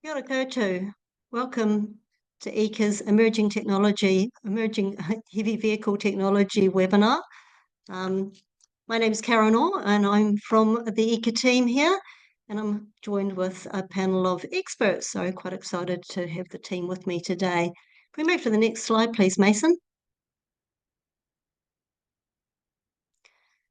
Kia ora koutou. Welcome to EECA's Emerging Heavy Vehicle Technology webinar. My name is Karen Orr and I'm from the EECA team here, and I'm joined with a panel of experts, so quite excited to have the team with me today. If we move to the next slide, please, Mason.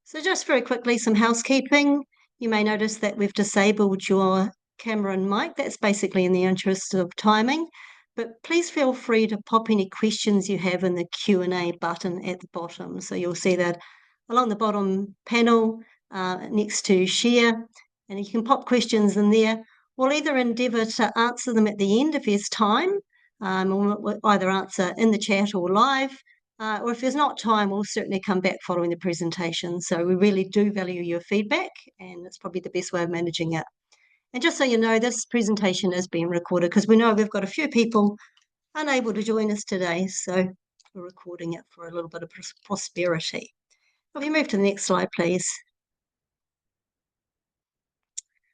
So just very quickly, some housekeeping. You may notice that we've disabled your camera and mic. That's basically in the interest of timing, but please feel free to pop any questions you have in the Q&A button at the bottom. So you'll see that along the bottom panel next to share, and you can pop questions in there. We'll either endeavour to answer them at the end if there's time, or we'll either answer in the chat or live. Or if there's not time, we'll certainly come back following the presentation. So we really do value your feedback, and it's probably the best way of managing it. And just so you know, this presentation is being recorded because we know we've got a few people unable to join us today, so we're recording it for a little bit of prosperity. If you move to the next slide, please.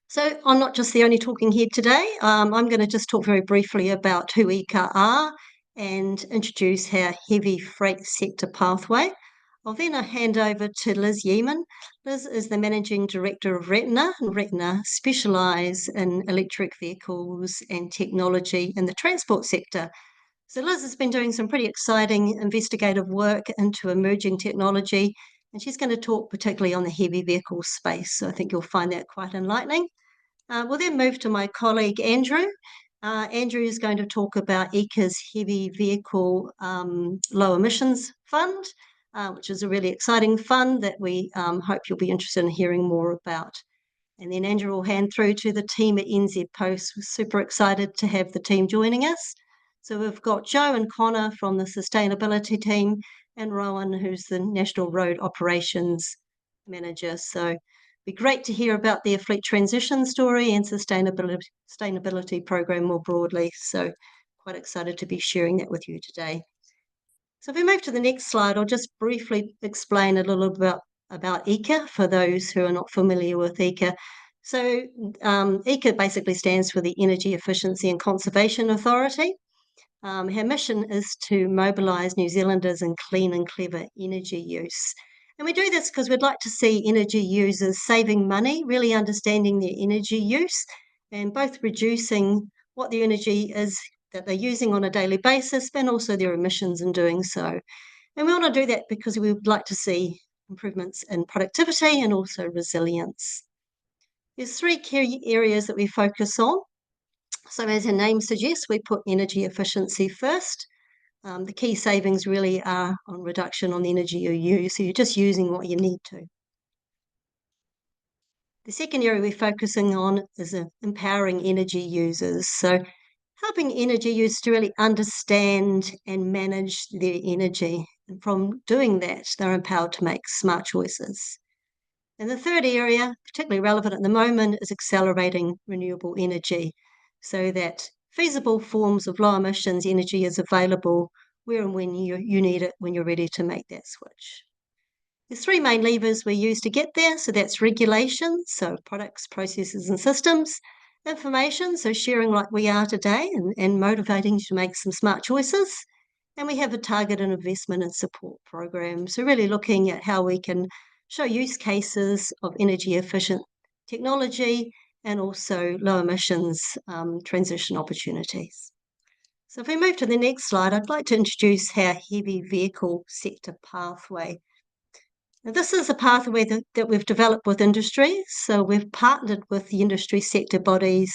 So I'm not just the only talking head today. I'm going to just talk very briefly about who EECA are and introduce our heavy freight sector pathway. I'll then hand over to Liz Yeaman. Liz is the Managing Director of Retina, and Retina specialise in electric vehicles and technology in the transport sector. So Liz has been doing some pretty exciting investigative work into emerging technology, and she's going to talk particularly on the heavy vehicle space. So I think you'll find that quite enlightening. We'll then move to my colleague, Andrew. Andrew is going to talk about EECA's Heavy Vehicle Low Emissions Fund, which is a really exciting fund that we hope you'll be interested in hearing more about. And then Andrew will hand through to the team at NZ Post. We're super excited to have the team joining us. So we've got Joe and Connor from the sustainability team, and Rowan, who's the National Road Operations Manager. So be great to hear about their fleet transition story and sustainability program more broadly. So quite excited to be sharing that with you today. So if we move to the next slide, I'll just briefly explain a little bit about EECA for those who are not familiar with EECA. So EECA basically stands for the Energy Efficiency and Conservation Authority. Our mission is to mobilise New Zealanders in clean and clever energy use. And we do this because we'd like to see energy users saving money, really understanding their energy use, and both reducing what the energy is that they're using on a daily basis, and also their emissions in doing so. And we want to do that because we would like to see improvements in productivity and also resilience. There's three key areas that we focus on. So as the name suggests, we put energy efficiency first. The key savings really are on reduction on the energy you use, so you're just using what you need to. The second area we're focusing on is empowering energy users. So helping energy users to really understand and manage their energy. And from doing that, they're empowered to make smart choices. And the third area, particularly relevant at the moment, is accelerating renewable energy so that feasible forms of low emissions energy is available where and when you need it, when you're ready to make that switch. There's three main levers we use to get there. So that's regulation, so products, processes and systems; information, so sharing like we are today and motivating you to make some smart choices; and we have a targeted investment and support program. So really looking at how we can show use cases of energy efficient technology and also low emissions transition opportunities. So if we move to the next slide, I'd like to introduce our heavy vehicle sector pathway. Now, this is a pathway that we've developed with industry. So we've partnered with the industry sector bodies,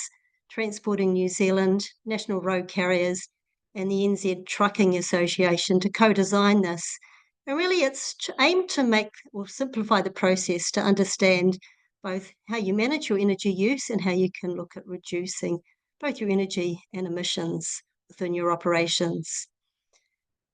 Transporting New Zealand, National Road Carriers, and the NZ Trucking Association to co-design this. And really it's aimed to make or simplify the process to understand both how you manage your energy use and how you can look at reducing both your energy and emissions within your operations.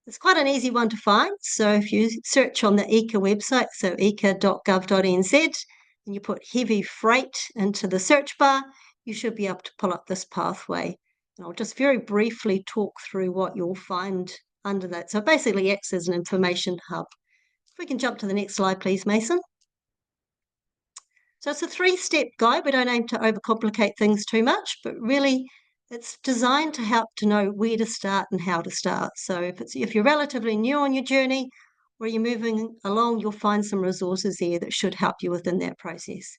It's quite an easy one to find. So if you search on the EECA website, so eeca.gov.nz, and you put heavy freight into the search bar, you should be able to pull up this pathway. And I'll just very briefly talk through what you'll find under that. So it basically acts as an information hub. If we can jump to the next slide, please, Mason. So it's a three-step guide. We don't aim to overcomplicate things too much, but really It's designed to help to know where to start and how to start. So if you're relatively new on your journey or you're moving along, you'll find some resources there that should help you within that process.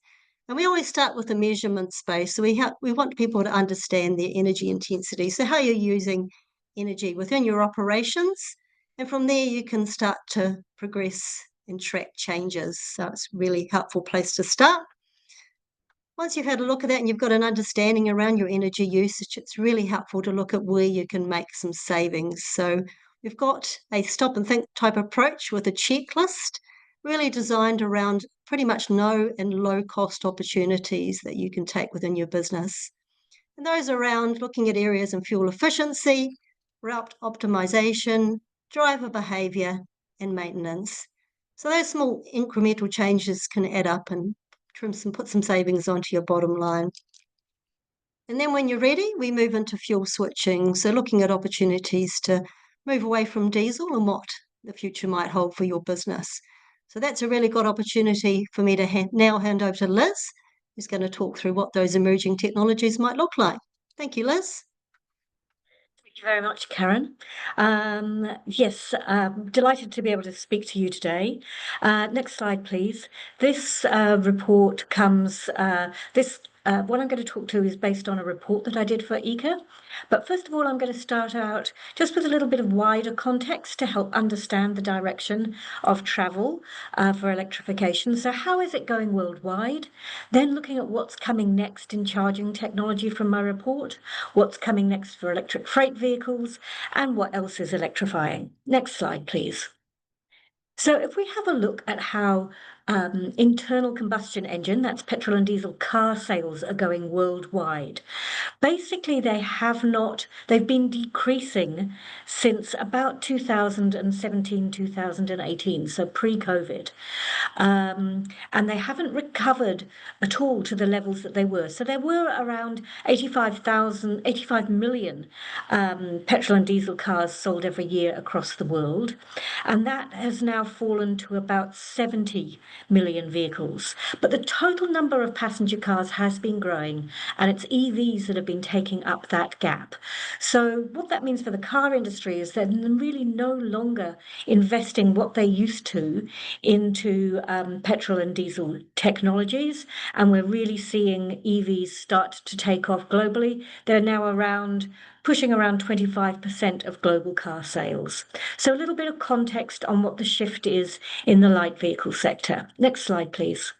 And we always start with the measurement space. So we want people to understand their energy intensity. So how you're using energy within your operations. And from there you can start to progress and track changes. So it's a really helpful place to start. Once you've had a look at that and you've got an understanding around your energy usage, it's really helpful to look at where you can make some savings. So we've got a stop and think type approach with a checklist, really designed around pretty much no and low cost opportunities that you can take within your business. And those around looking at areas in fuel efficiency, route optimization, driver behavior, and maintenance. So those small incremental changes can add up and put some savings onto your bottom line. And then when you're ready, we move into fuel switching. So looking at opportunities to move away from diesel and what the future might hold for your business. So that's a really good opportunity for me to now hand over to Liz, who's going to talk through what those emerging technologies might look like. Thank you, Liz. Thank you very much, Karen. Yes, delighted to be able to speak to you today. Next slide, please. This report comes, what I'm going to talk to is based on a report that I did for EECA. But first of all, I'm going to start out just with a little bit of wider context to help understand the direction of travel for electrification. So how is it going worldwide? Then looking at what's coming next in charging technology from my report, what's coming next for electric freight vehicles, and what else is electrifying. Next slide, please. So if we have a look at how internal combustion engine, that's petrol and diesel car sales are going worldwide, basically they've been decreasing since about 2017, 2018, so pre-COVID. And they haven't recovered at all to the levels that they were. So there were around 85 million petrol and diesel cars sold every year across the world. And that has now fallen to about 70 million vehicles. But the total number of passenger cars has been growing, and it's EVs that have been taking up that gap. So what that means for the car industry is they're really no longer investing what they used to into petrol and diesel technologies, and we're really seeing EVs start to take off globally. They're now pushing around 25% of global car sales. So a little bit of context on what the shift is in the light vehicle sector. Next slide, please.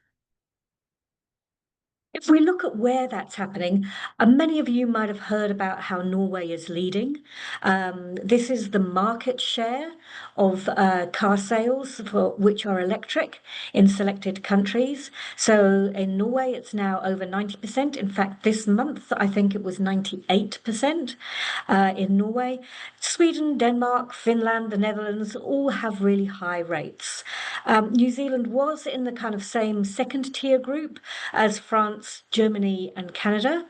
If we look at where that's happening, many of you might have heard about how Norway is leading. This is the market share of car sales for which are electric in selected countries. So in Norway, it's now over 90%. In fact, this month, I think it was 98% in Norway. Sweden, Denmark, Finland, the Netherlands all have really high rates. New Zealand was in the kind of same second tier group as France, Germany, and Canada.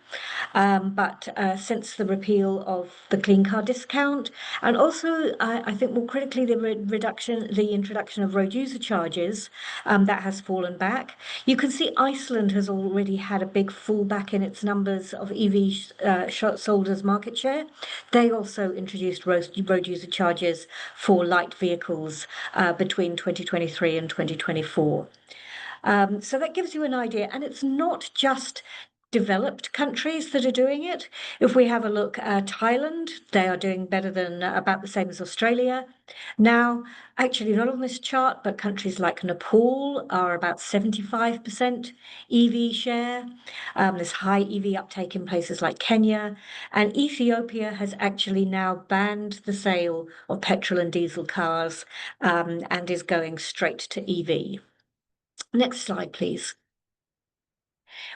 But since the repeal of the clean car discount, and also I think more critically the introduction of road user charges, that has fallen back. You can see Iceland has already had a big fallback in its numbers of EV sold as market share. They also introduced road user charges for light vehicles between 2023 and 2024. So that gives you an idea. And it's not just developed countries that are doing it. If we have a look at Thailand, they are doing better than about the same as Australia. Now, actually, not on this chart, but countries like Nepal are about 75% EV share. There's high EV uptake in places like Kenya. And Ethiopia has actually now banned the sale of petrol and diesel cars and is going straight to EV. Next slide, please.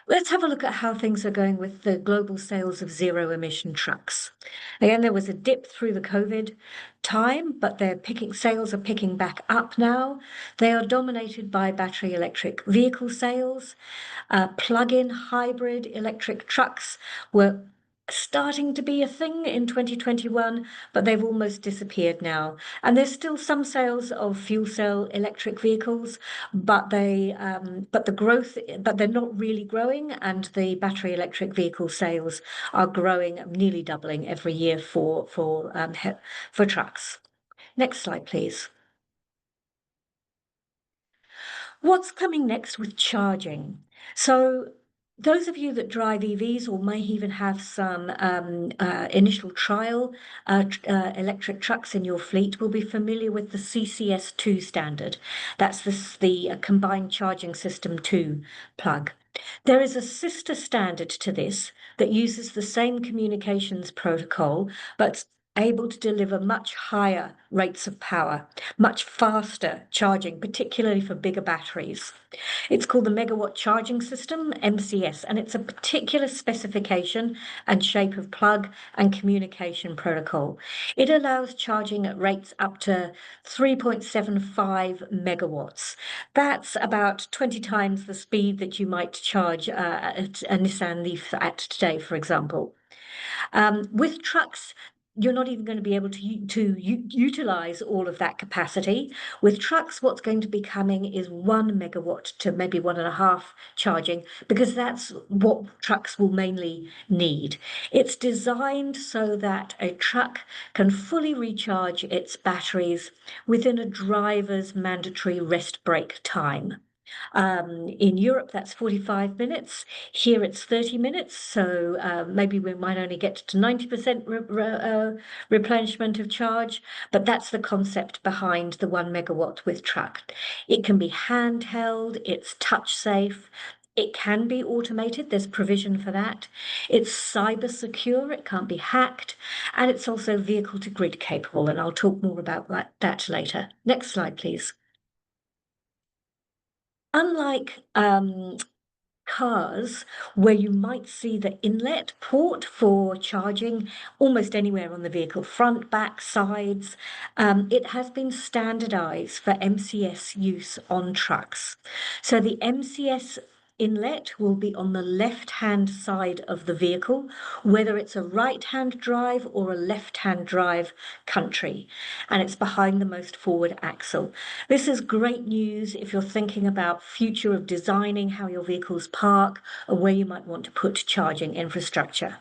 Let's have a look at how things are going with the global sales of zero emission trucks. Again, there was a dip through the COVID time, but sales are picking back up now. They are dominated by battery electric vehicle sales. Plug-in hybrid electric trucks were starting to be a thing in 2021, but they've almost disappeared now. And there's still some sales of fuel cell electric vehicles, but they're not really growing, and the battery electric vehicle sales are growing, nearly doubling every year for trucks. Next slide, please. What's coming next with charging? So those of you that drive EVs or may even have some initial trial electric trucks in your fleet will be familiar with the CCS2 standard. That's the Combined Charging System 2 plug. There is a sister standard to this that uses the same communications protocol, but able to deliver much higher rates of power, much faster charging, particularly for bigger batteries. It's called the Megawatt Charging System, MCS, and it's a particular specification and shape of plug and communication protocol. It allows charging at rates up to 3.75 megawatts. That's about 20 times the speed that you might charge a Nissan Leaf at today, for example. With trucks, you're not even going to be able to utilize all of that capacity. With trucks, what's going to be coming is 1 megawatt to maybe 1.5 charging, because that's what trucks will mainly need. It's designed so that a truck can fully recharge its batteries within a driver's mandatory rest break time. In Europe, that's 45 minutes. Here it's 30 minutes. So maybe we might only get to 90% replenishment of charge, but that's the concept behind the 1 megawatt with truck. It can be handheld, it's touch safe. It can be automated, there's provision for that. It's cyber secure, it can't be hacked, and it's also vehicle to grid capable, and I'll talk more about that later. Next slide, please. Unlike cars, where you might see the inlet port for charging almost anywhere on the vehicle, front, back, sides, it has been standardized for MCS use on trucks. So the MCS inlet will be on the left-hand side of the vehicle, whether it's a right-hand drive or a left-hand drive country, and it's behind the most forward axle. This is great news if you're thinking about future of designing how your vehicles park or where you might want to put charging infrastructure.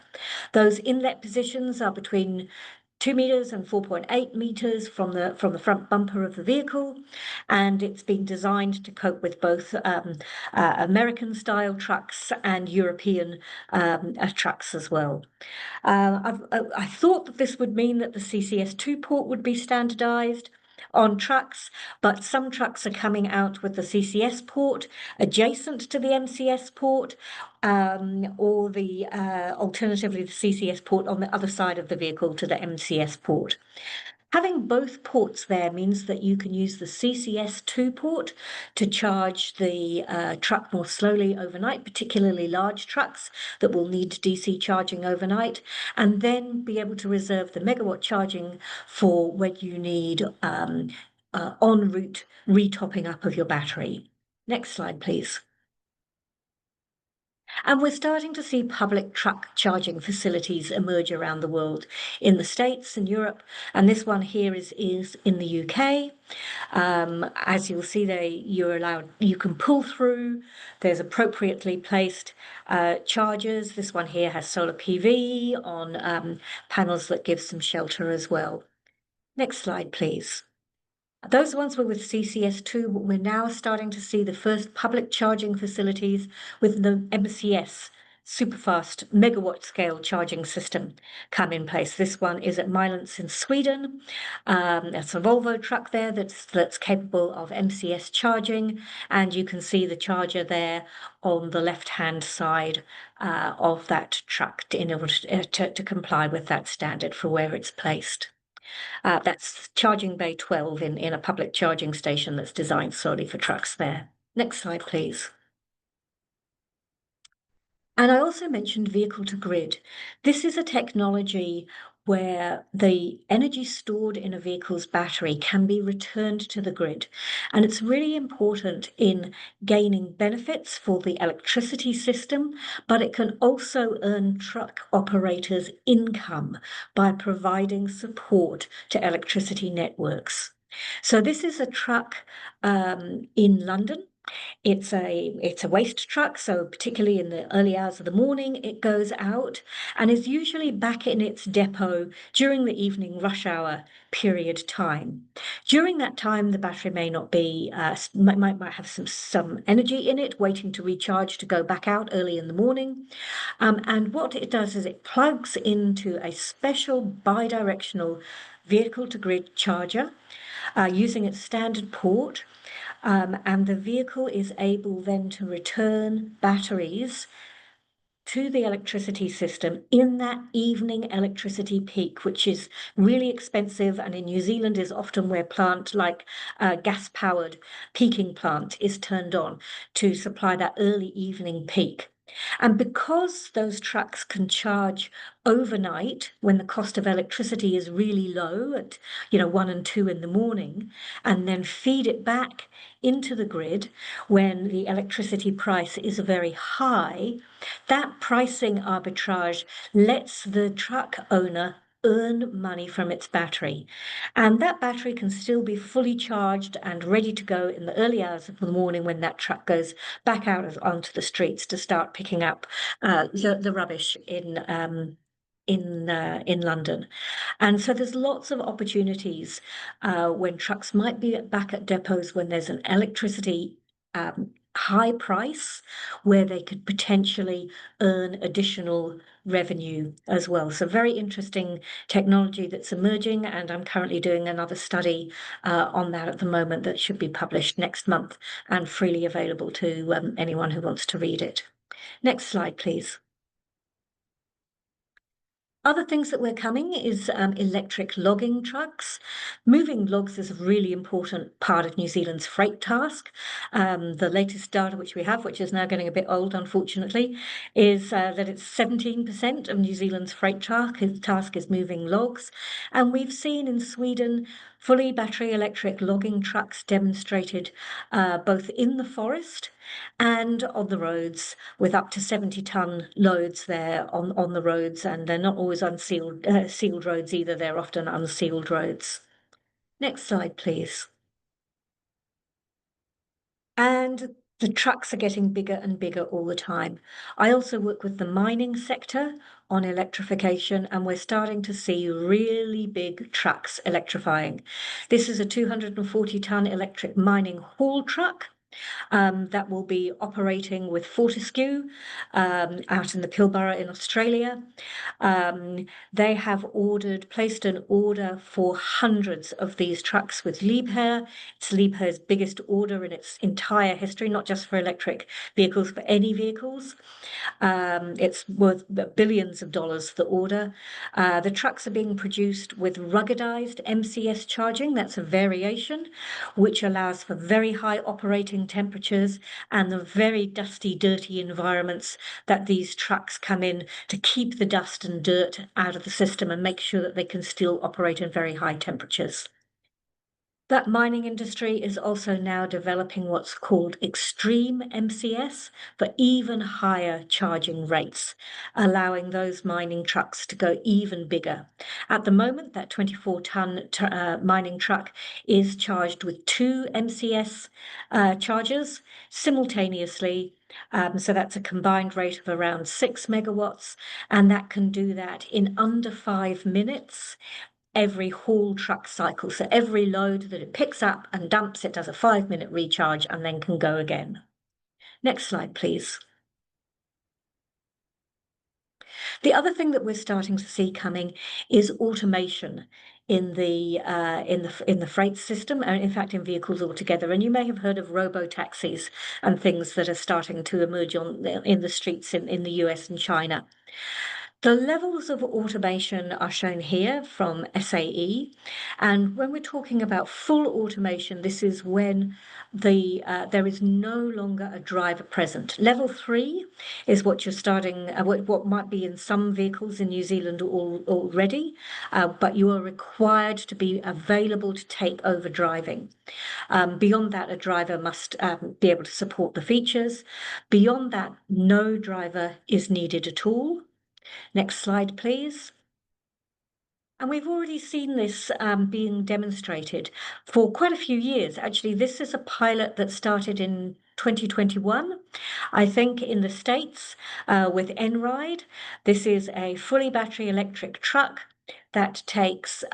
Those inlet positions are between 2 meters and 4.8 meters from the front bumper of the vehicle, and it's been designed to cope with both American style trucks and European trucks as well. I thought that this would mean that the CCS2 port would be standardized on trucks, but some trucks are coming out with the CCS port adjacent to the MCS port, or alternatively the CCS port on the other side of the vehicle to the MCS port. Having both ports there means that you can use the CCS2 port to charge the truck more slowly overnight, particularly large trucks that will need DC charging overnight, and then be able to reserve the megawatt charging for when you need en route retopping up of your battery. Next slide, please. And we're starting to see public truck charging facilities emerge around the world, in the States and Europe, and this one here is in the UK. As you'll see there, you can pull through. There's appropriately placed chargers. This one here has solar PV on panels that give some shelter as well. Next slide, please. Those ones were with CCS2, but we're now starting to see the first public charging facilities with the MCS superfast megawatt scale charging system come in place. This one is at Milans in Sweden. That's a Volvo truck there that's capable of MCS charging, and you can see the charger there on the left-hand side of that truck in order to comply with that standard for where it's placed. That's charging bay 12 in a public charging station that's designed solely for trucks there. Next slide, please. And I also mentioned vehicle to grid. This is a technology where the energy stored in a vehicle's battery can be returned to the grid. And it's really important in gaining benefits for the electricity system, but it can also earn truck operators income by providing support to electricity networks. So this is a truck in London. It's a waste truck, so particularly in the early hours of the morning, it goes out and is usually back in its depot during the evening rush hour period time. During that time, the battery may not be might have some energy in it, waiting to recharge to go back out early in the morning. And what it does is it plugs into a special bi-directional vehicle to grid charger using its standard port. And the vehicle is able then to return batteries to the electricity system in that evening electricity peak, which is really expensive, and in New Zealand is often where plant like gas-powered peaking plant is turned on to supply that early evening peak. And because those trucks can charge overnight when the cost of electricity is really low at 1 and 2 in the morning, and then feed it back into the grid when the electricity price is very high, that pricing arbitrage lets the truck owner earn money from its battery. And that battery can still be fully charged and ready to go in the early hours of the morning when that truck goes back out onto the streets to start picking up the rubbish in London. And so there's lots of opportunities when trucks might be back at depots when there's an electricity high price where they could potentially earn additional revenue as well. So very interesting technology that's emerging, and I'm currently doing another study on that at the moment that should be published next month and freely available to anyone who wants to read it. Next slide, please. Other things that we're coming is electric logging trucks. Moving logs is a really important part of New Zealand's freight task. The latest data which we have, which is now getting a bit old, unfortunately, is that it's 17% of New Zealand's freight task is moving logs. And we've seen in Sweden fully battery electric logging trucks demonstrated both in the forest and on the roads, with up to 70-ton loads there on the roads, and they're not always sealed roads either, they're often unsealed roads. Next slide, please. And the trucks are getting bigger and bigger all the time. I also work with the mining sector on electrification, and we're starting to see really big trucks electrifying. This is a 240-ton electric mining haul truck. That will be operating with Fortescue out in the Pilbara in Australia. They have placed an order for hundreds of these trucks with Liebherr. It's Liebherr's biggest order in its entire history, not just for electric vehicles, but any vehicles. It's worth billions of dollars, the order. The trucks are being produced with ruggedized MCS charging. That's a variation which allows for very high operating temperatures and the very dusty, dirty environments that these trucks come in to keep the dust and dirt out of the system and make sure that they can still operate in very high temperatures. That mining industry is also now developing what's called extreme MCS for even higher charging rates, allowing those mining trucks to go even bigger. At the moment, that 24-ton mining truck is charged with 2 MCS chargers simultaneously. So that's a combined rate of around 6 megawatts, and that can do that in under 5 minutes every haul truck cycle. So every load that it picks up and dumps, it does a 5-minute recharge and then can go again. Next slide, please. The other thing that we're starting to see coming is automation in the freight system, and in fact in vehicles altogether. And you may have heard of robo-taxis and things that are starting to emerge in the streets in the US and China. The levels of automation are shown here from SAE. And when we're talking about full automation, this is when there is no longer a driver present. Level 3 is what you're starting, what might be in some vehicles in New Zealand already, but you are required to be available to take over driving. Beyond that, a driver must be able to support the features. Beyond that, no driver is needed at all. Next slide, please. And we've already seen this being demonstrated for quite a few years. Actually, this is a pilot that started in 2021, I think, in the States with Enride. This is a fully battery electric truck that takes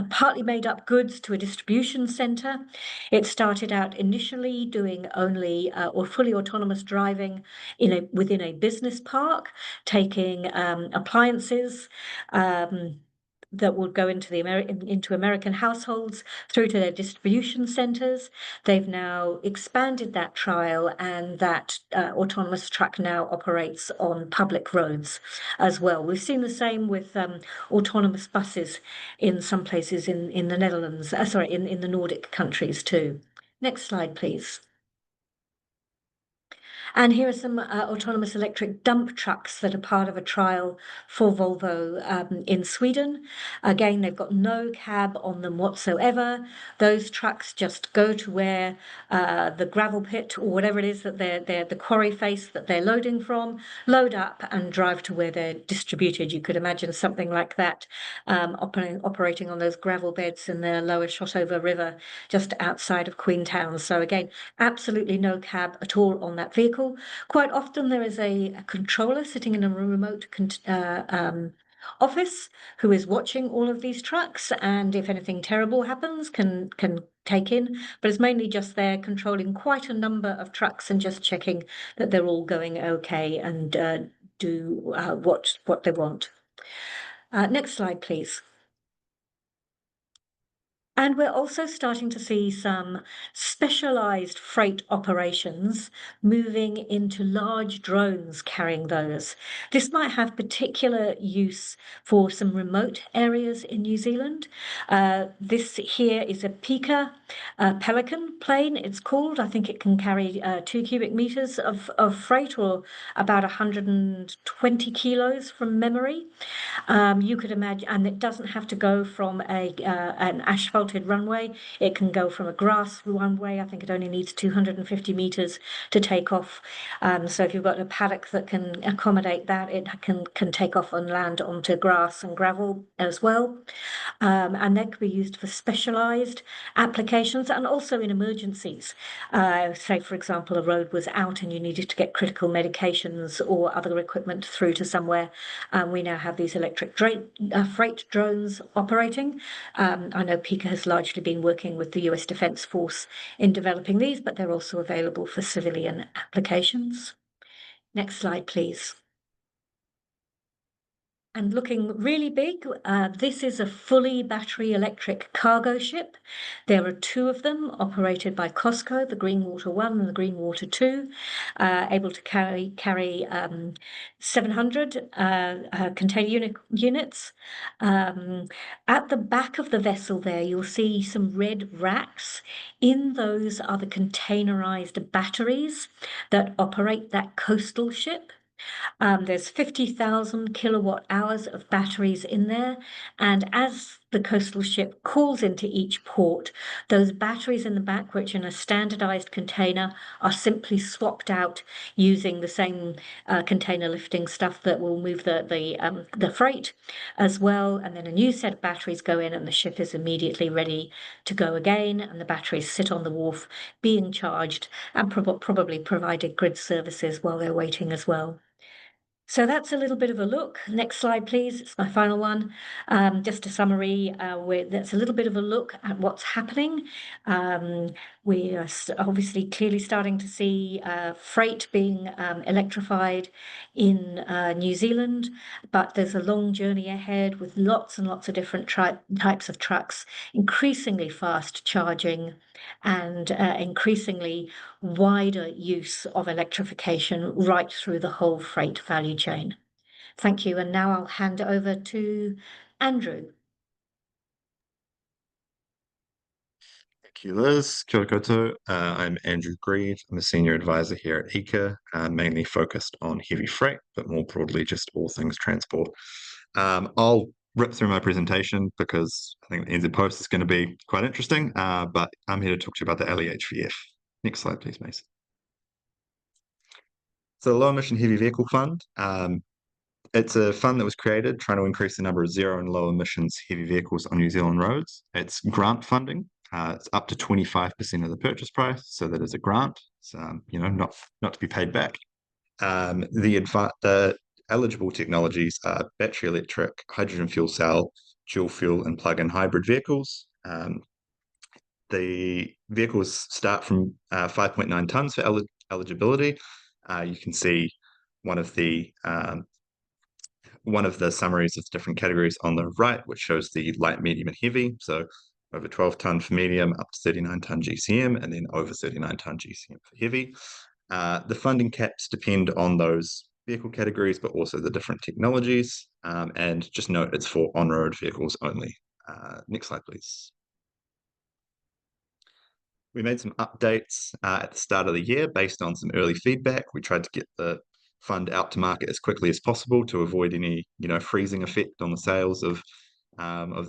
partly made up goods to a distribution center. It started out initially doing only or fully autonomous driving within a business park, taking appliances that would go into into American households through to their distribution centers. They've now expanded that trial, and that autonomous truck now operates on public roads as well. We've seen the same with autonomous buses in some places in the Netherlands, in the Nordic countries too. Next slide, please. And here are some autonomous electric dump trucks that are part of a trial for Volvo in Sweden. Again, they've got no cab on them whatsoever. Those trucks just go to where the gravel pit or whatever it is that they're the quarry face that they're loading from, load up and drive to where they're distributed. You could imagine something like that operating on those gravel beds in the lower Shotover River just outside of Queenstown. So again, absolutely no cab at all on that vehicle. Quite often there is a controller sitting in a remote office who is watching all of these trucks, and if anything terrible happens, can take in. But it's mainly just there controlling quite a number of trucks and just checking that they're all going okay and do what they want. Next slide, please. And we're also starting to see some specialized freight operations moving into large drones carrying those. This might have particular use for some remote areas in New Zealand. This here is a Pika Pelican plane, it's called. I think it can carry 2 cubic meters of freight, or about 120 kilos from memory. You could imagine, and it doesn't have to go from an asphalted runway. It can go from a grass runway. I think it only needs 250 meters to take off. So if you've got a paddock that can accommodate that, it can take off and land onto grass and gravel as well. And that could be used for specialized applications and also in emergencies. Say, for example, a road was out and you needed to get critical medications or other equipment through to somewhere. We now have these electric freight drones operating. I know Pika has largely been working with the US Defence Force in developing these, but they're also available for civilian applications. Next slide, please. And looking really big, this is a fully battery electric cargo ship. There are 2 of them operated by COSCO, the Greenwater 1 and the Greenwater 2, able to carry 700 container units. At the back of the vessel there, you'll see some red racks. In those are the containerized batteries that operate that coastal ship. There's 50,000 kilowatt hours of batteries in there. And as the coastal ship calls into each port, those batteries in the back, which in a standardized container, are simply swapped out using the same container lifting stuff that will move the freight as well. And then a new set of batteries go in, and the ship is immediately ready to go again. And the batteries sit on the wharf being charged and probably provided grid services while they're waiting as well. So that's a little bit of a look. Next slide, please. It's my final one. Just a summary. That's a little bit of a look at what's happening. We are obviously clearly starting to see freight being electrified in New Zealand, but there's a long journey ahead with lots and lots of different types of trucks, increasingly fast charging and increasingly wider use of electrification right through the whole freight value chain. Thank you. And now I'll hand over to Andrew. Thank you, Liz. Kia ora koutou. I'm Andrew Grieve. I'm a senior advisor here at EECA, mainly focused on heavy freight, but more broadly, just all things transport. I'll rip through my presentation because I think the NZ Post is going to be quite interesting, but I'm here to talk to you about the LEHVF. Next slide, please, Mason. So the Low Emission Heavy Vehicle Fund, it's a fund that was created trying to increase the number of zero and low emissions heavy vehicles on New Zealand roads. It's grant funding. It's up to 25% of the purchase price, so that is a grant. It's, not to be paid back. The eligible technologies are battery electric, hydrogen fuel cell, dual fuel, and plug-in hybrid vehicles. The vehicles start from 5.9 tonnes for eligibility. You can see one of the summaries of different categories on the right, which shows the light, medium, and heavy. So over 12 tonne for medium, up to 39 tonne GCM, and then over 39 tonne GCM for heavy. The funding caps depend on those vehicle categories, but also the different technologies. And just note it's for on-road vehicles only. Next slide, please. We made some updates at the start of the year based on some early feedback. We tried to get the fund out to market as quickly as possible to avoid any, freezing effect on the sales of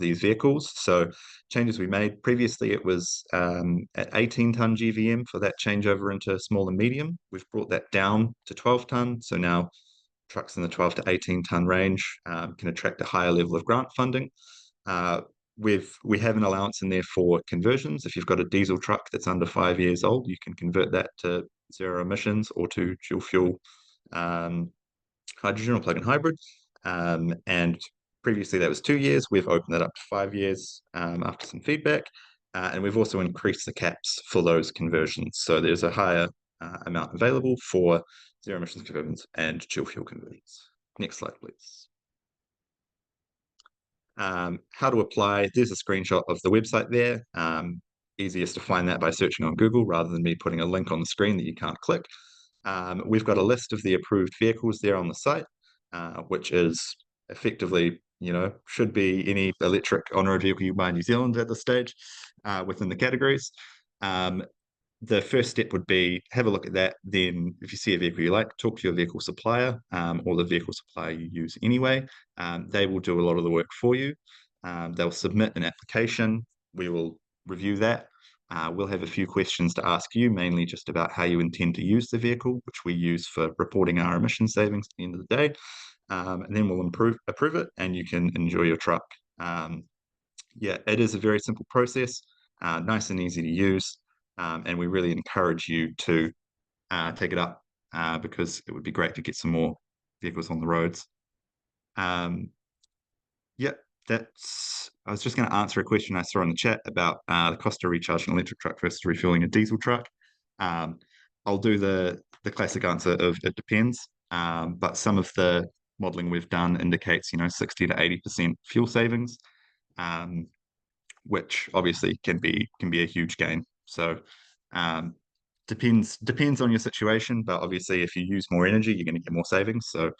these vehicles. So changes we made previously, it was at 18 tonne GVM for that changeover into small and medium. We've brought that down to 12 tonne. So now trucks in the 12 to 18 tonne range can attract a higher level of grant funding. We have an allowance in there for conversions. If you've got a diesel truck that's under 5 years old, you can convert that to zero emissions or to dual fuel hydrogen or plug-in hybrid. And previously that was 2 years. We've opened that up to 5 years after some feedback. And we've also increased the caps for those conversions. So there's a higher amount available for zero emissions conversions and dual fuel conversions. Next slide, please. How to apply, there's a screenshot of the website there. Easiest to find that by searching on Google rather than me putting a link on the screen that you can't click. We've got a list of the approved vehicles there on the site, which is effectively, should be any electric on-road vehicle you buy in New Zealand at this stage within the categories. The first step would be have a look at that. Then if you see a vehicle you like, talk to your vehicle supplier or the vehicle supplier you use anyway. They will do a lot of the work for you. They'll submit an application. We will review that. We'll have a few questions to ask you, mainly just about how you intend to use the vehicle, which we use for reporting our emission savings at the end of the day. And then we'll approve it and you can enjoy your truck. Yeah, it is a very simple process, nice and easy to use. And we really encourage you to take it up because it would be great to get some more vehicles on the roads. Yeah, I was just going to answer a question I saw in the chat about the cost of recharging an electric truck versus refueling a diesel truck. I'll do the classic answer of it depends, but some of the modelling we've done indicates 60 to 80% fuel savings, which obviously can be a huge gain. So depends on your situation, but obviously if you use more energy, you're going to get more savings. So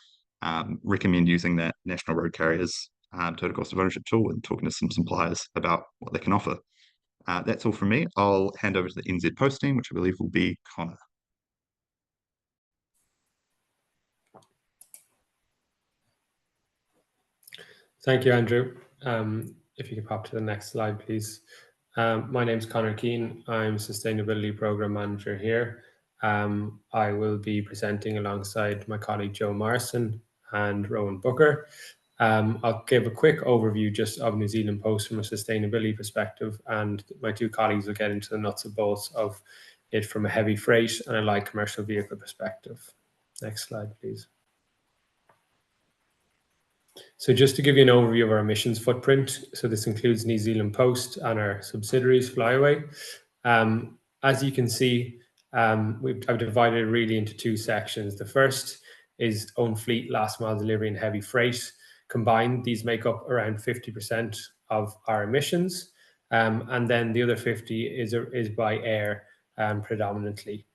recommend using that National Road Carriers total cost of ownership tool and talking to some suppliers about what they can offer. That's all from me. I'll hand over to the NZ Post team, which I believe will be Connor. Thank you, Andrew. If you could pop to the next slide, please. My name's Connor Keane. I'm Sustainability Program Manager here. I will be presenting alongside my colleague Joe Morrison and Rowan Booker. I'll give a quick overview just of New Zealand Post from a sustainability perspective, and my two colleagues will get into the nuts and bolts of it from a heavy freight and a light commercial vehicle perspective. Next slide, please. So just to give you an overview of our emissions footprint, so this includes New Zealand Post and our subsidiaries, Flyaway. As you can see, I've divided it really into two sections. The first is own fleet, last mile delivery and heavy freight. Combined, these make up around 50% of our emissions. And then the other 50 is by air predominantly.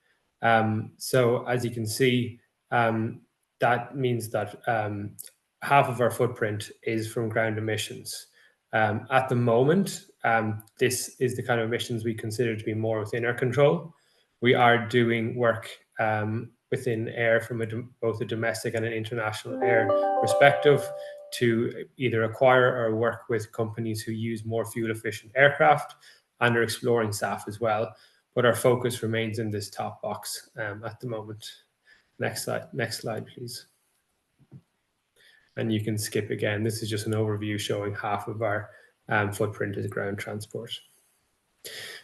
So as you can see, that means that half of our footprint is from ground emissions. At the moment, this is the kind of emissions we consider to be more within our control. We are doing work within air from both a domestic and an international air perspective to either acquire or work with companies who use more fuel efficient aircraft, and are exploring SAF as well. But our focus remains in this top box at the moment. Next slide, please. And you can skip again. This is just an overview showing half of our footprint is ground transport.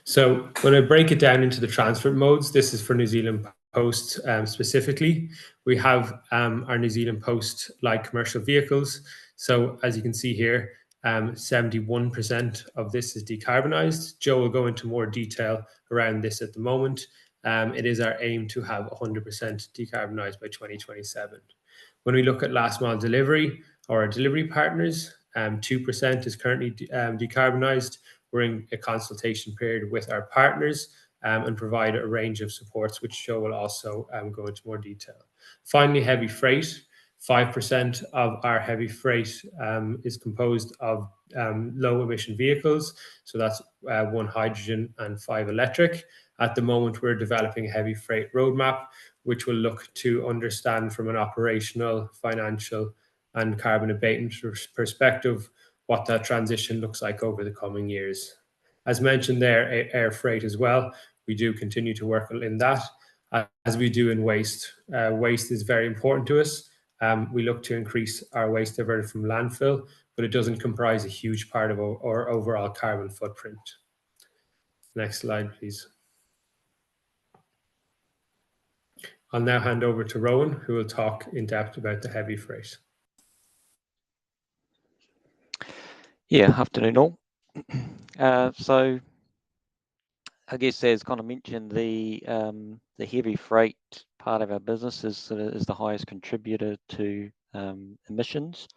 So when I break it down into the transport modes, this is for New Zealand Post specifically. We have our New Zealand Post light commercial vehicles. So as you can see here, 71% of this is decarbonised. Joe will go into more detail around this at the moment. It is our aim to have 100% decarbonised by 2027. When we look at last mile delivery or our delivery partners, 2% is currently decarbonised. We're in a consultation period with our partners and provide a range of supports, which Joe will also go into more detail. Finally, heavy freight. 5% of our heavy freight is composed of low emission vehicles. So that's 1 hydrogen and 5 electric. At the moment, we're developing a heavy freight roadmap, which will look to understand from an operational, financial, and carbon abatement perspective what that transition looks like over the coming years. As mentioned there, air freight as well. We do continue to work in that, as we do in waste. Waste is very important to us. We look to increase our waste diverted from landfill, but it doesn't comprise a huge part of our overall carbon footprint. Next slide, please. I'll now hand over to Rowan, who will talk in depth about the heavy freight. Yeah, afternoon all. So I guess as kind of mentioned, the heavy freight part of our business is the highest contributor to emissions,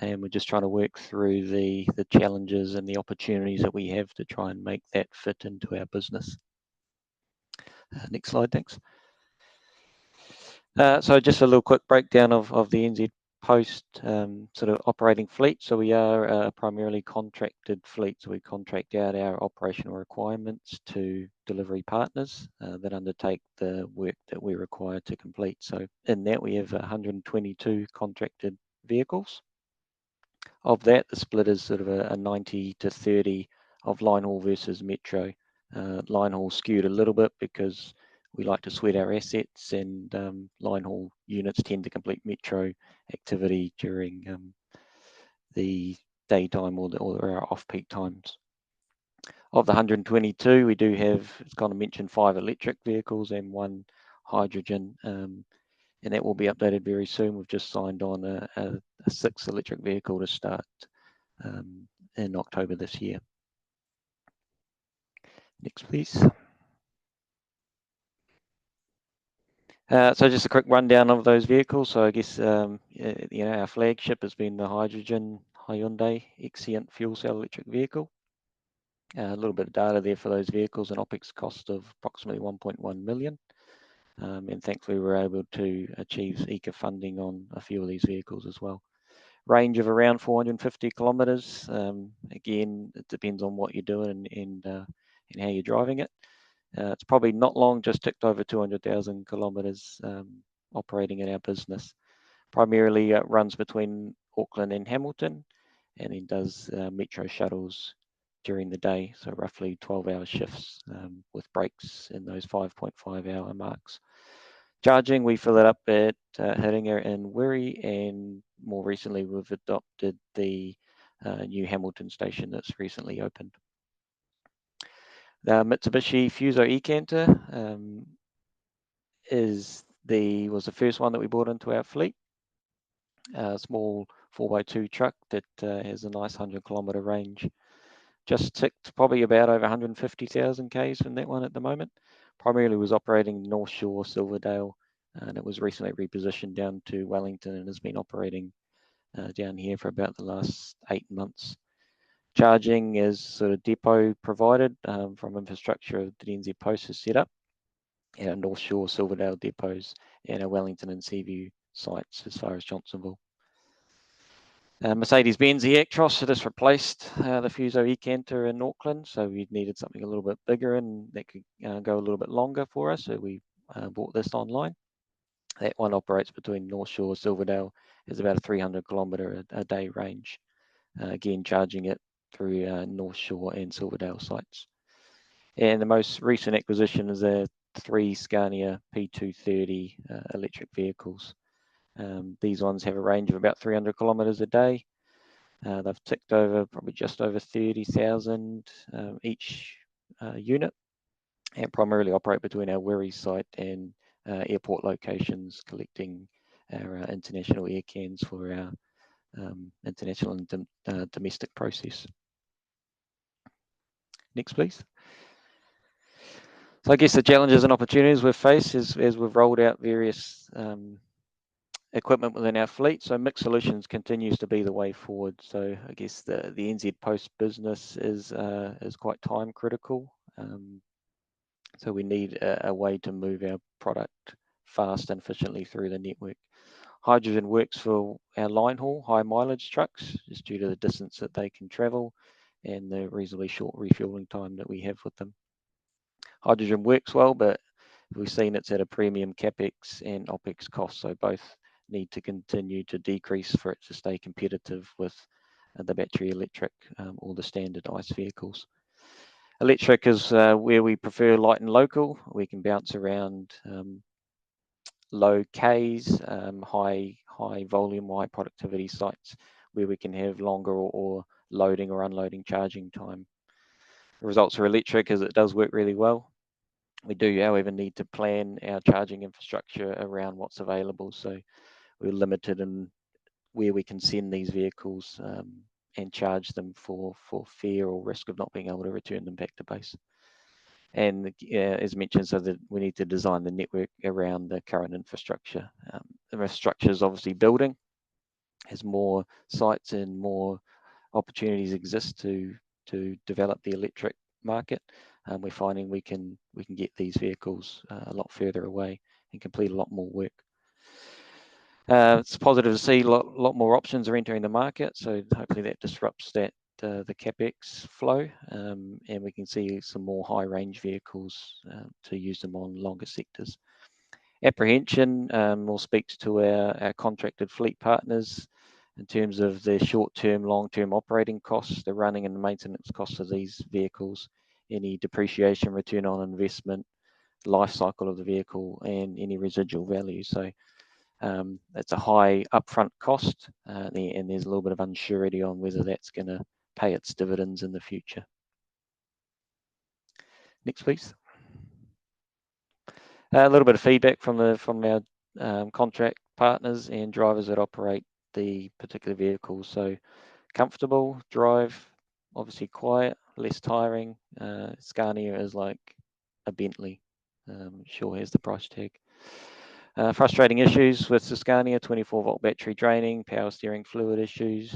and we're just trying to work through the challenges and the opportunities that we have to try and make that fit into our business. Next slide, thanks. So just a little quick breakdown of the NZ Post sort of operating fleet. So we are a primarily contracted fleet. So we contract out our operational requirements to delivery partners that undertake the work that we're required to complete. So in that we have 122 contracted vehicles. Of that, the split is sort of a 90 to 30 of line haul versus metro. Line haul skewed a little bit because we like to sweat our assets, and line haul units tend to complete metro activity during the daytime or our off-peak times. Of the 122, we do have, it's kind of mentioned, 5 electric vehicles and 1 hydrogen, and that will be updated very soon. We've just signed on a 6th electric vehicle to start in October this year. Next, please. So just a quick rundown of those vehicles. So I guess our flagship has been the hydrogen Hyundai Exient fuel cell electric vehicle. A little bit of data there for those vehicles, an OPEX cost of approximately 1.1 million. And thankfully we were able to achieve ECA funding on a few of these vehicles as well. Range of around 450 kilometres. Again, it depends on what you're doing and how you're driving it. It's probably not long, just ticked over 200,000 kilometres operating in our business. Primarily runs between Auckland and Hamilton, and then does metro shuttles during the day, so roughly 12-hour shifts with breaks in those 5.5-hour marks. Charging, we fill it up at Haringa and Wiri, and more recently we've adopted the new Hamilton station that's recently opened. The Mitsubishi Fuso eCanter was the first one that we brought into our fleet. A small 4x2 truck that has a nice 100-kilometre range. Just ticked probably about over 150,000 Ks from that one at the moment. Primarily was operating North Shore, Silverdale, and it was recently repositioned down to Wellington and has been operating down here for about the last 8 months. Charging is sort of depot provided from infrastructure that NZ Post has set up. our North Shore, Silverdale depots, and our Wellington and Seaview sites as far as Johnsonville. Mercedes-Benz e-Actros just replaced the Fuso e-Canter in Auckland, so we needed something a little bit bigger and that could go a little bit longer for us, so we bought this online. That one operates between North Shore, Silverdale, is about a 300 kilometre a day range. Again, charging it through North Shore and Silverdale sites. And the most recent acquisition is the 3 Scania P230 electric vehicles. These ones have a range of about 300 kilometres a day. They've ticked over probably just over 30,000 each unit, and primarily operate between our Wirry site and airport locations, collecting our international air cans for our international and domestic process. Next, please. So I guess the challenges and opportunities we've faced as we've rolled out various equipment within our fleet. So mixed solutions continues to be the way forward. So I guess the NZ Post business is quite time critical. So we need a way to move our product fast and efficiently through the network. Hydrogen works for our line haul, high mileage trucks, just due to the distance that they can travel and the reasonably short refueling time that we have with them. Hydrogen works well, but we've seen it's at a premium CapEx and OpEx cost, so both need to continue to decrease for it to stay competitive with the battery electric or the standard ICE vehicles. Electric is where we prefer light and local. We can bounce around low Ks, high volume, high productivity sites where we can have longer or loading or unloading charging time. The results for electric is it does work really well. We do, however, need to plan our charging infrastructure around what's available. So we're limited in where we can send these vehicles and charge them for fear or risk of not being able to return them back to base. And as mentioned, so that we need to design the network around the current infrastructure. The infrastructure is obviously building as more sites and more opportunities exist to develop the electric market. We're finding we can get these vehicles a lot further away and complete a lot more work. It's positive to see a lot more options are entering the market, so hopefully that disrupts the CapEx flow, and we can see some more high range vehicles to use them on longer sectors. Apprehension more speaks to our contracted fleet partners in terms of the short-term, long-term operating costs, the running and the maintenance costs of these vehicles, any depreciation, return on investment, life cycle of the vehicle, and any residual value. So it's a high upfront cost, and there's a little bit of unsurety on whether that's going to pay its dividends in the future. Next, please. A little bit of feedback from our contract partners and drivers that operate the particular vehicle. So comfortable drive, obviously quiet, less tiring. Scania is like a Bentley, sure has the price tag. Frustrating issues with the Scania, 24-volt battery draining, power steering fluid issues,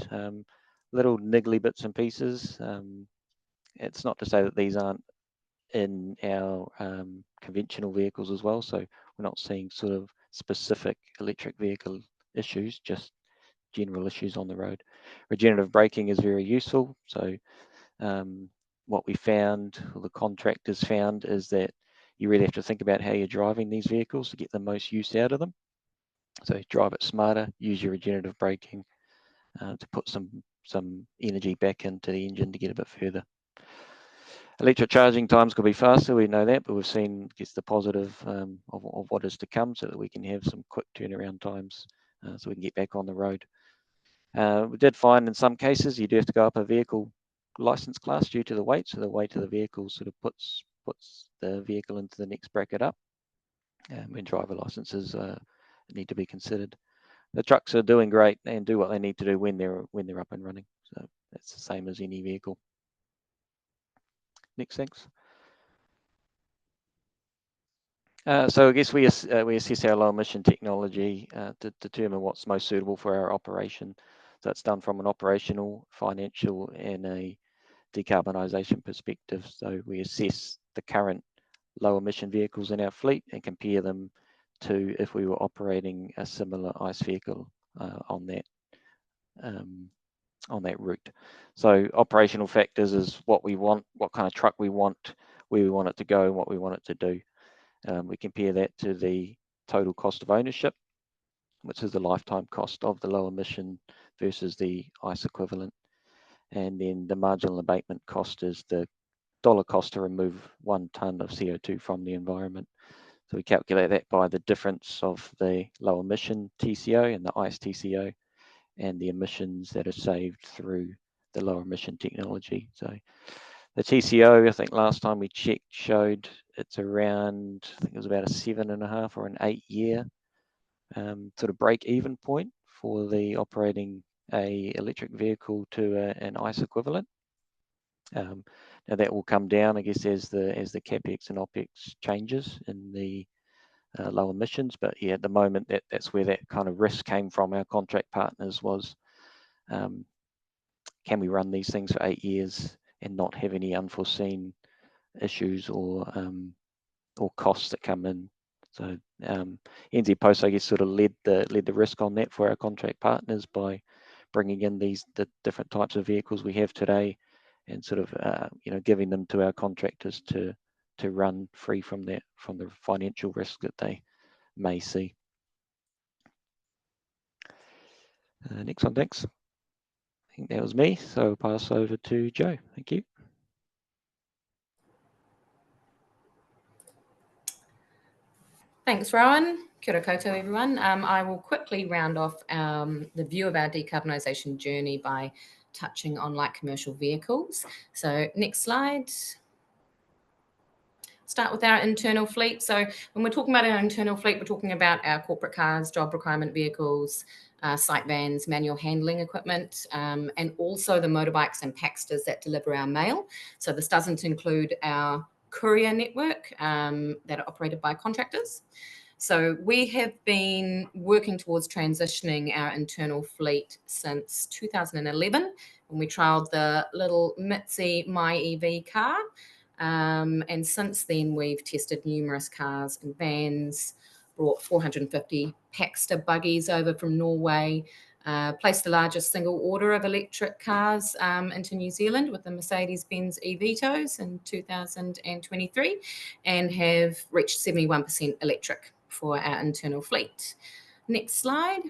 little niggly bits and pieces. It's not to say that these aren't in our conventional vehicles as well, so we're not seeing sort of specific electric vehicle issues, just general issues on the road. Regenerative braking is very useful, so what we found, or the contractors found, is that you really have to think about how you're driving these vehicles to get the most use out of them. So drive it smarter, use your regenerative braking to put some energy back into the engine to get a bit further. Electric charging times could be faster, we know that, but we've seen the positive of what is to come, so that we can have some quick turnaround times so we can get back on the road. We did find in some cases you do have to go up a vehicle license class due to the weight, so the weight of the vehicle sort of puts the vehicle into the next bracket up, when driver licenses need to be considered. The trucks are doing great and do what they need to do when they're up and running, so that's the same as any vehicle. Next, thanks. So I guess we assess our low emission technology to determine what's most suitable for our operation. So it's done from an operational, financial, and a decarbonisation perspective. So we assess the current low emission vehicles in our fleet and compare them to if we were operating a similar ICE vehicle on that route. So operational factors is what we want, what kind of truck we want, where we want it to go, and what we want it to do. We compare that to the total cost of ownership, which is the lifetime cost of the low emission versus the ICE equivalent. And then the marginal abatement cost is the dollar cost to remove 1 tonne of CO2 from the environment. So we calculate that by the difference of the low emission TCO and the ICE TCO and the emissions that are saved through the low emission technology. So the TCO, I think last time we checked, showed it's around, I think it was about a 7.5 or an 8 year sort of break even point for the operating a electric vehicle to an ICE equivalent. Now that will come down, I guess, as the capex and opex changes in the low emissions. But yeah, at the moment, that's where that kind of risk came from. Our contract partners was, can we run these things for 8 years and not have any unforeseen issues or costs that come in? So NZ Post, I guess, sort of led the risk on that for our contract partners by bringing in the different types of vehicles we have today, and sort of giving them to our contractors to run free from the financial risk that they may see. Next one, thanks. I think that was me, so I'll pass over to Joe. Thank you. Thanks, Rowan. Kia ora koutou, everyone. I will quickly round off the view of our decarbonisation journey by touching on light commercial vehicles. So next slide. Start with our internal fleet. So when we're talking about our internal fleet, we're talking about our corporate cars, job requirement vehicles, site vans, manual handling equipment, and also the motorbikes and packsters that deliver our mail. So this doesn't include our courier network that are operated by contractors. So we have been working towards transitioning our internal fleet since 2011, when we trialled the little Mitzi MyEV car. And since then, we've tested numerous cars and vans, brought 450 Paxter buggies over from Norway, placed the largest single order of electric cars into New Zealand with the Mercedes-Benz e-Vitos in 2023, and have reached 71% electric for our internal fleet. Next slide.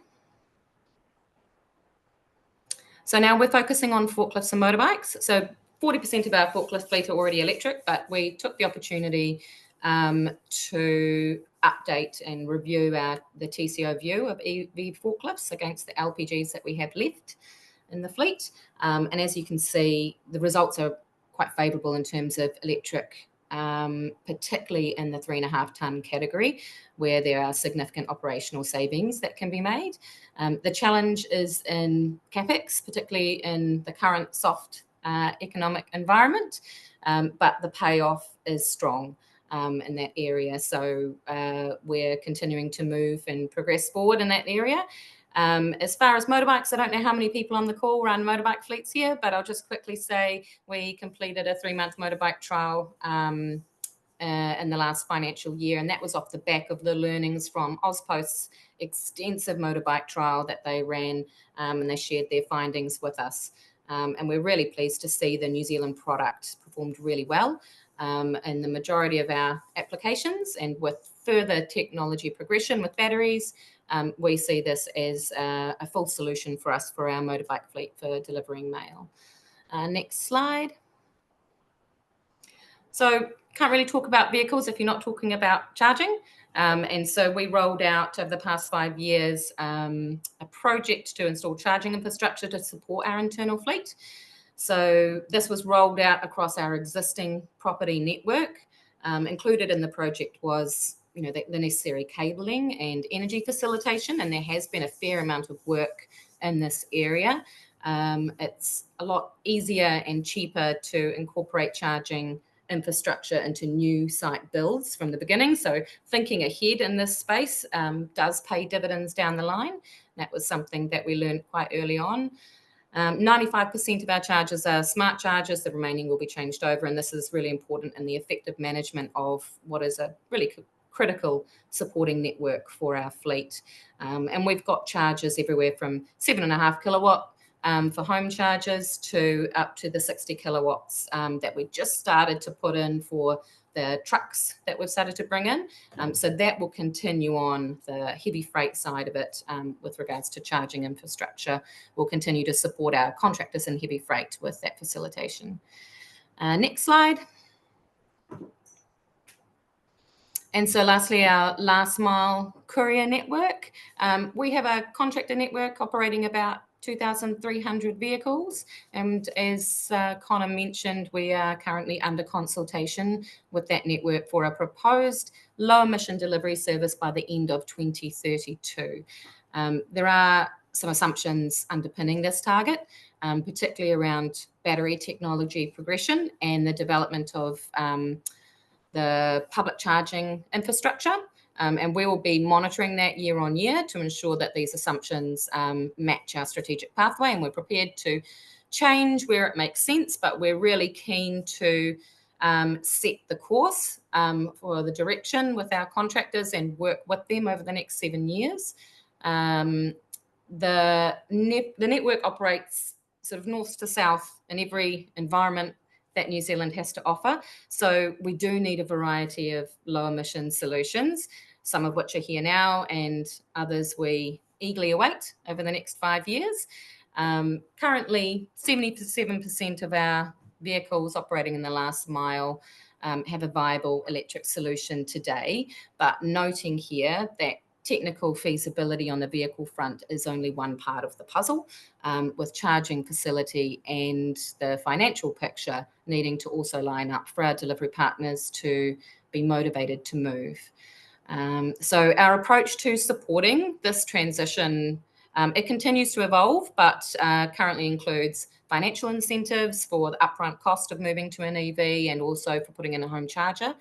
So now we're focusing on forklifts and motorbikes. So 40% of our forklift fleet are already electric, but we took the opportunity to update and review the TCO view of EV forklifts against the LPGs that we have left in the fleet. And as you can see, the results are quite favourable in terms of electric, particularly in the 3.5 tonne category, where there are significant operational savings that can be made. The challenge is in CapEx, particularly in the current soft economic environment, but the payoff is strong in that area. So we're continuing to move and progress forward in that area. As far as motorbikes, I don't know how many people on the call run motorbike fleets here, but I'll just quickly say we completed a 3-month motorbike trial in the last financial year, and that was off the back of the learnings from AusPost's extensive motorbike trial that they ran, and they shared their findings with us. And we're really pleased to see the New Zealand product performed really well in the majority of our applications, and with further technology progression with batteries, we see this as a full solution for us for our motorbike fleet for delivering mail. Next slide. So can't really talk about vehicles if you're not talking about charging. And so we rolled out over the past 5 years a project to install charging infrastructure to support our internal fleet. So this was rolled out across our existing property network. Included in the project was the necessary cabling and energy facilitation, and there has been a fair amount of work in this area. It's a lot easier and cheaper to incorporate charging infrastructure into new site builds from the beginning. So thinking ahead in this space does pay dividends down the line. That was something that we learned quite early on. 95% of our chargers are smart chargers. The remaining will be changed over, and this is really important in the effective management of what is a really critical supporting network for our fleet. And we've got chargers everywhere from 7.5 kilowatt for home chargers to up to the 60 kilowatts that we just started to put in for the trucks that we've started to bring in. So that will continue on the heavy freight side of it with regards to charging infrastructure. We'll continue to support our contractors in heavy freight with that facilitation. Next slide. And so lastly, our last mile courier network. We have a contractor network operating about 2,300 vehicles. And as Connor mentioned, we are currently under consultation with that network for a proposed low emission delivery service by the end of 2032. There are some assumptions underpinning this target, particularly around battery technology progression and the development of the public charging infrastructure. And we will be monitoring that year on year to ensure that these assumptions match our strategic pathway, and we're prepared to change where it makes sense, but we're really keen to set the course for the direction with our contractors and work with them over the next 7 years. The network operates sort of north to south in every environment that New Zealand has to offer. So we do need a variety of low emission solutions, some of which are here now and others we eagerly await over the next 5 years. Currently, 77% of our vehicles operating in the last mile have a viable electric solution today, but noting here that technical feasibility on the vehicle front is only one part of the puzzle, with charging facility and the financial picture needing to also line up for our delivery partners to be motivated to move. So our approach to supporting this transition, it continues to evolve, but currently includes financial incentives for the upfront cost of moving to an EV and also for putting in a home charger.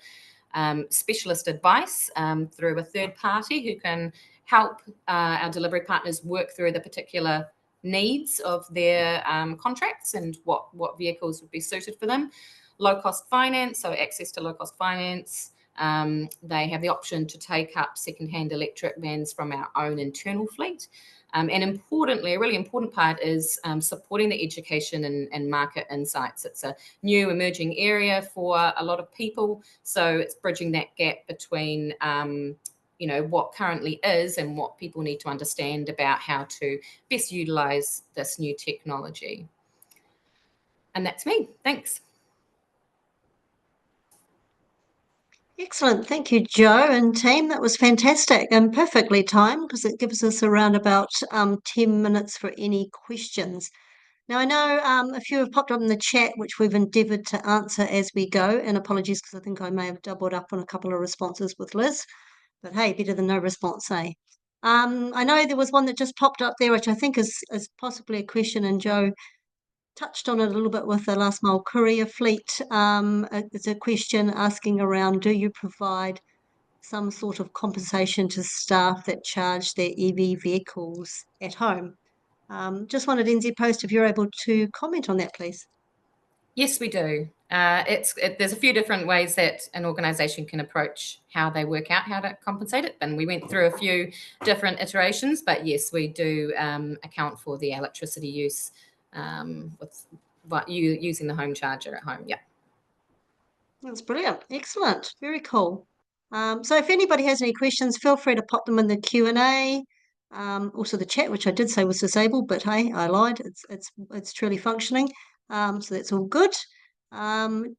Specialist advice through a third party who can help our delivery partners work through the particular needs of their contracts and what vehicles would be suited for them. Low cost finance, so access to low cost finance. They have the option to take up secondhand electric vans from our own internal fleet. And importantly, a really important part is supporting the education and market insights. It's a new emerging area for a lot of people. So it's bridging that gap between what currently is and what people need to understand about how to best utilize this new technology. And that's me. Thanks. Excellent. Thank you, Jo and team. That was fantastic and perfectly timed because it gives us around about 10 minutes for any questions. Now, I know a few have popped up in the chat, which we've endeavoured to answer as we go, and apologies because I think I may have doubled up on a couple of responses with Liz, but hey, better than no response, eh? I know there was one that just popped up there, which I think is possibly a question, and Jo touched on it a little bit with the last mile courier fleet. It's a question asking around, do you provide some sort of compensation to staff that charge their EV vehicles at home? Just wondered, NZ Post, if you're able to comment on that, please. Yes, we do. There's a few different ways that an organisation can approach how they work out how to compensate it. And we went through a few different iterations, but yes, we do account for the electricity use using the home charger at home. Yeah. That's brilliant. Excellent. Very cool. So if anybody has any questions, feel free to pop them in the Q&A. Also the chat, which I did say was disabled, but hey, I lied. It's truly functioning. So that's all good.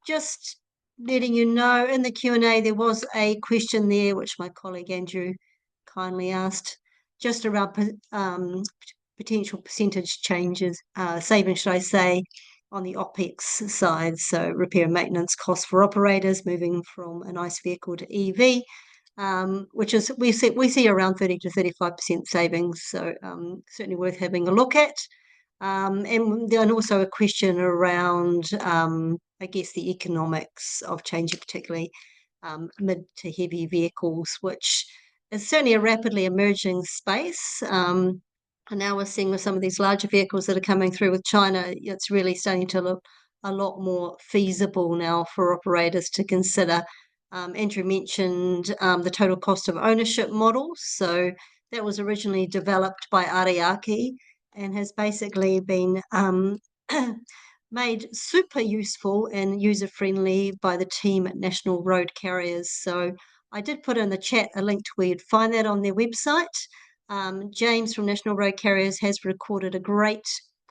Just letting you know, in the Q&A there was a question there which my colleague Andrew kindly asked, just around potential percentage changes, savings, should I say, on the OPEX side, so repair and maintenance costs for operators moving from an ICE vehicle to EV, which is we see around 30 to 35% savings, so certainly worth having a look at. And then also a question around, I guess, the economics of changing particularly mid to heavy vehicles, which is certainly a rapidly emerging space. And now we're seeing with some of these larger vehicles that are coming through with China, it's really starting to look a lot more feasible now for operators to consider. Andrew mentioned the total cost of ownership model. So that was originally developed by Ariake and has basically been made super useful and user-friendly by the team at National Road Carriers. So I did put in the chat a link to where you'd find that on their website. James from National Road Carriers has recorded a great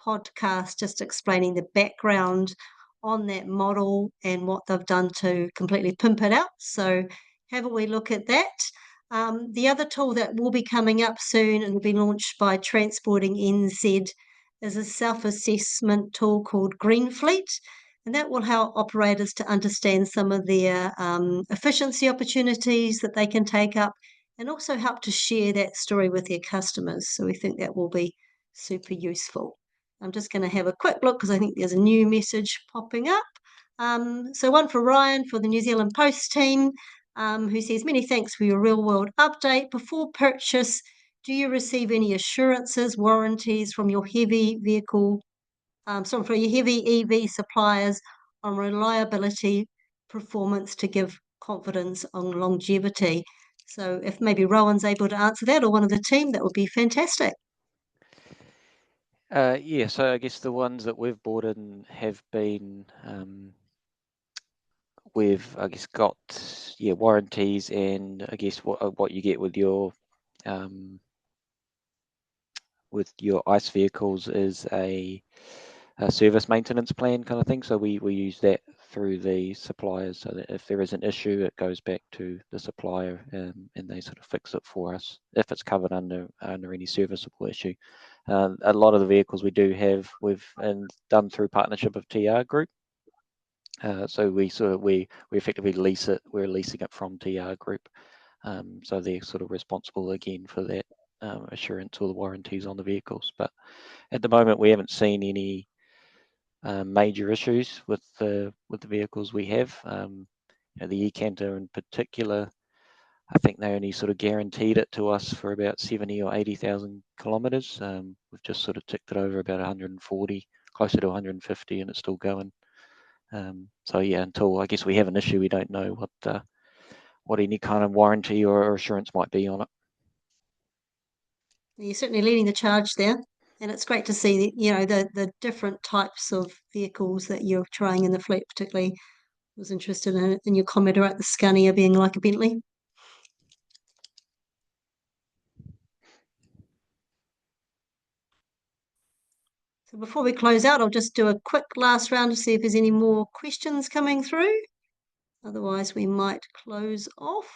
podcast just explaining the background on that model and what they've done to completely pimp it out. So have a wee look at that. The other tool that will be coming up soon and will be launched by Transporting NZ is a self-assessment tool called Green Fleet, and that will help operators to understand some of their efficiency opportunities that they can take up, and also help to share that story with their customers. So we think that will be super useful. I'm just going to have a quick look because I think there's a new message popping up. So one for Ryan for the New Zealand Post team, who says, many thanks for your real world update. Before purchase, do you receive any assurances, warranties from your heavy vehicle, for your heavy EV suppliers on reliability, performance to give confidence on longevity? So if maybe Rowan's able to answer that, or one of the team, that would be fantastic. Yeah, so I guess the ones that we've bought in have been, we've got warranties, and I guess what you get with your ICE vehicles is a service maintenance plan kind of thing. So we use that through the suppliers, so that if there is an issue, it goes back to the supplier, and they sort of fix it for us if it's covered under any serviceable issue. A lot of the vehicles we do have, we've done through partnership of TR Group. So we effectively lease it. We're leasing it from TR Group, so they're sort of responsible again for that assurance or the warranties on the vehicles. But at the moment, we haven't seen any major issues with the vehicles we have. The eCanter in particular, I think they only sort of guaranteed it to us for about 70 or 80,000 kilometres. We've just sort of ticked it over about 140, closer to 150, and it's still going. So yeah, until I guess we have an issue, we don't know what any kind of warranty or assurance might be on it. You're certainly leading the charge there, and it's great to see the different types of vehicles that you're trying in the fleet. Particularly, was interested in your comment about the Scania being like a Bentley. So before we close out, I'll just do a quick last round to see if there's any more questions coming through. Otherwise, we might close off.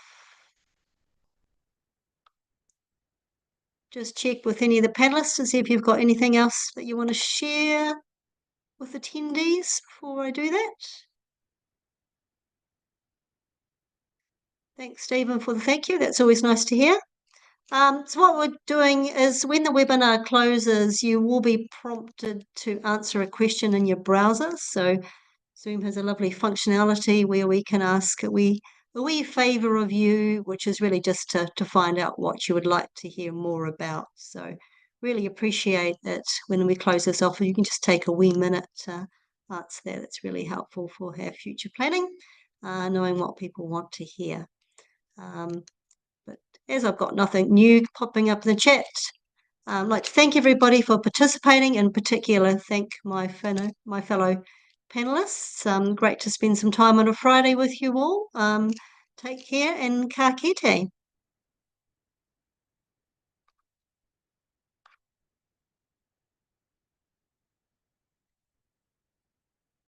Just check with any of the panelists to see if you've got anything else that you want to share with attendees before I do that. Thanks, Stephen, for the thank you. That's always nice to hear. So what we're doing is when the webinar closes, you will be prompted to answer a question in your browser. So Zoom has a lovely functionality where we can ask a wee favour of you, which is really just to find out what you would like to hear more about. So really appreciate that when we close this off, you can just take a wee minute to answer that. It's really helpful for our future planning, knowing what people want to hear. But as I've got nothing new popping up in the chat, I'd like to thank everybody for participating. In particular, thank my fellow panelists. Great to spend some time on a Friday with you all. Take care and ka kite.